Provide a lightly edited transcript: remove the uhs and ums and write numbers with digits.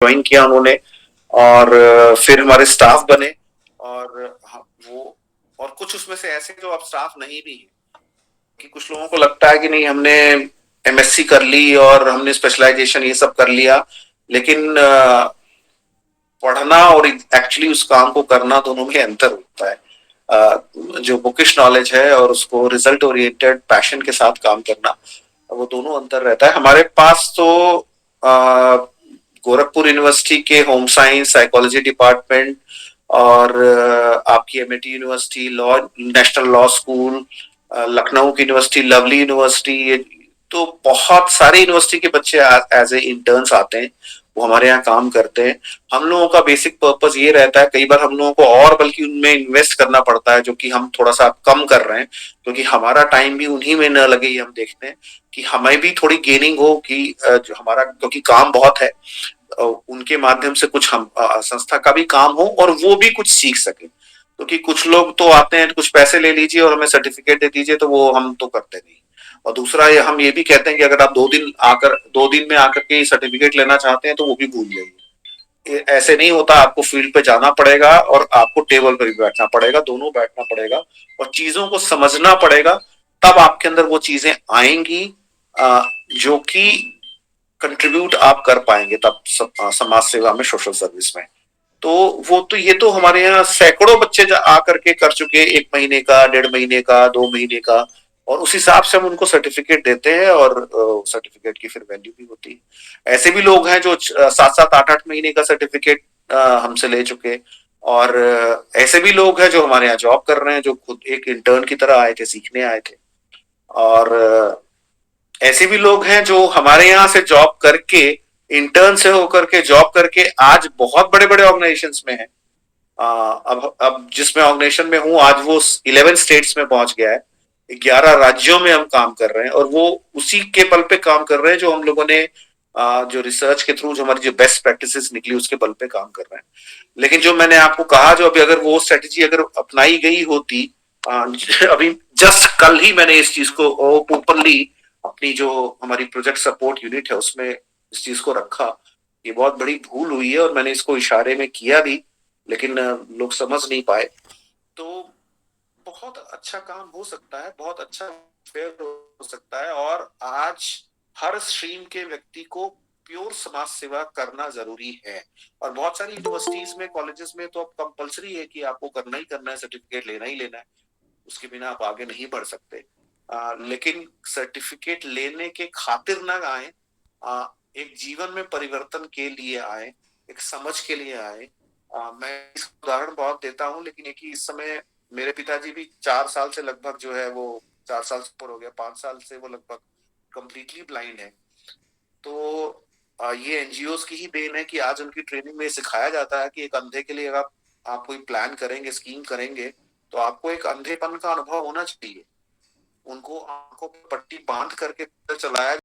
Join किया उन्होंने और फिर हमारे स्टाफ बने और वो और कुछ उसमें से ऐसे जो अब स्टाफ नहीं भी है कि कुछ लोगों को लगता है कि नहीं हमने एमएससी कर ली और हमने स्पेशलाइजेशन ये सब कर लिया लेकिन पढ़ना और एक्चुअली उस काम को करना दोनों में अंतर होता है। जो बुकिश नॉलेज है और उसको रिजल्ट ओरिएंटेड पैशन के साथ काम करना वो दोनों अंतर रहता है। हमारे पास तो गोरखपुर यूनिवर्सिटी के होम साइंस साइकोलॉजी डिपार्टमेंट और आपकी MIT university law national law school Lucknow की यूनिवर्सिटी लवली यूनिवर्सिटी ये तो बहुत सारे यूनिवर्सिटी के बच्चे एज ए इंटर्न्स आते हैं वो हमारे यहाँ काम करते हैं। हम लोगों का बेसिक पर्पस ये रहता है कई बार हम लोगों को और बल्कि उनमें इन्वेस्ट करना पड़ता है जो कि हम थोड़ा सा कम कर रहे हैं क्योंकि हमारा टाइम भी उन्हीं में न लगे ये हम देखते हैं कि हमें भी थोड़ी गेनिंग हो कि जो हमारा क्योंकि काम बहुत है उनके माध्यम से कुछ हम संस्था का भी काम हो और वो भी कुछ सीख सके क्योंकि कुछ लोग तो आते हैं कुछ पैसे ले लीजिए और हमें सर्टिफिकेट दे दीजिए तो वो हम तो करते नहीं। और दूसरा ये हम ये भी कहते हैं कि अगर आप 2 दिन में आकर के सर्टिफिकेट लेना चाहते हैं तो वो भी भूल जाइए। ऐसे नहीं होता आपको फील्ड पे जाना पड़ेगा और आपको टेबल पर भी बैठना पड़ेगा दोनों बैठना पड़ेगा और चीजों को समझना पड़ेगा तब आपके अंदर वो चीजें आएंगी जो कि कंट्रीब्यूट आप कर पाएंगे तब समाज सेवा में सोशल सर्विस में। तो वो तो ये तो हमारे यहाँ सैकड़ों बच्चे आकर के कर चुके 1 महीने का 1.5 महीने का 2 महीने का और उस हिसाब से हम उनको सर्टिफिकेट देते हैं और सर्टिफिकेट की फिर वैल्यू भी होती है। ऐसे भी लोग हैं जो 7-7 8-8 महीने का सर्टिफिकेट हमसे ले चुके और ऐसे भी लोग हैं जो हमारे यहाँ जॉब कर रहे हैं जो खुद एक इंटर्न की तरह आए थे सीखने आए थे और ऐसे भी लोग हैं जो हमारे यहाँ से जॉब करके इंटर्न से होकर के जॉब करके आज बहुत बड़े बड़े ऑर्गेनाइजेशंस में है। अब जिसमें ऑर्गेनाइजेशन में हूँ आज वो 11 स्टेट्स में पहुंच गया है। 11 राज्यों में हम काम कर रहे हैं और वो उसी के बल पे काम कर रहे हैं जो हम लोगों ने जो रिसर्च के थ्रू जो हमारी जो बेस्ट प्रैक्टिसेस निकली उसके बल पे काम कर रहे हैं। लेकिन जो मैंने आपको कहा जो अभी अगर वो स्ट्रेटेजी अगर अपनाई गई होती अभी जस्ट कल ही मैंने इस चीज को ओपनली अपनी जो हमारी प्रोजेक्ट सपोर्ट यूनिट है उसमें इस चीज को रखा। ये बहुत बड़ी भूल हुई है और मैंने इसको इशारे में किया भी लेकिन लोग समझ नहीं पाए। तो बहुत अच्छा काम हो सकता है बहुत अच्छा फेयर हो सकता है और आज हर स्ट्रीम के व्यक्ति को प्योर समाज सेवा करना जरूरी है। और बहुत सारी यूनिवर्सिटीज में कॉलेजेस में तो अब कंपलसरी है कि आपको करना ही करना है सर्टिफिकेट लेना ही लेना है उसके बिना आप आगे नहीं बढ़ सकते। लेकिन सर्टिफिकेट लेने के खातिर ना आए एक जीवन में परिवर्तन के लिए आए एक समझ के लिए आए। मैं इस उदाहरण बहुत देता हूँ लेकिन एक ही इस समय मेरे पिताजी भी 4 साल से लगभग जो है वो 4 साल से ऊपर हो गया 5 साल से वो लगभग कंप्लीटली ब्लाइंड है। तो ये एनजीओ की ही देन है कि आज उनकी ट्रेनिंग में सिखाया जाता है कि एक अंधे के लिए अगर आप कोई प्लान करेंगे स्कीम करेंगे तो आपको एक अंधेपन का अनुभव होना चाहिए। उनको आंखों पर पट्टी बांध करके चलाया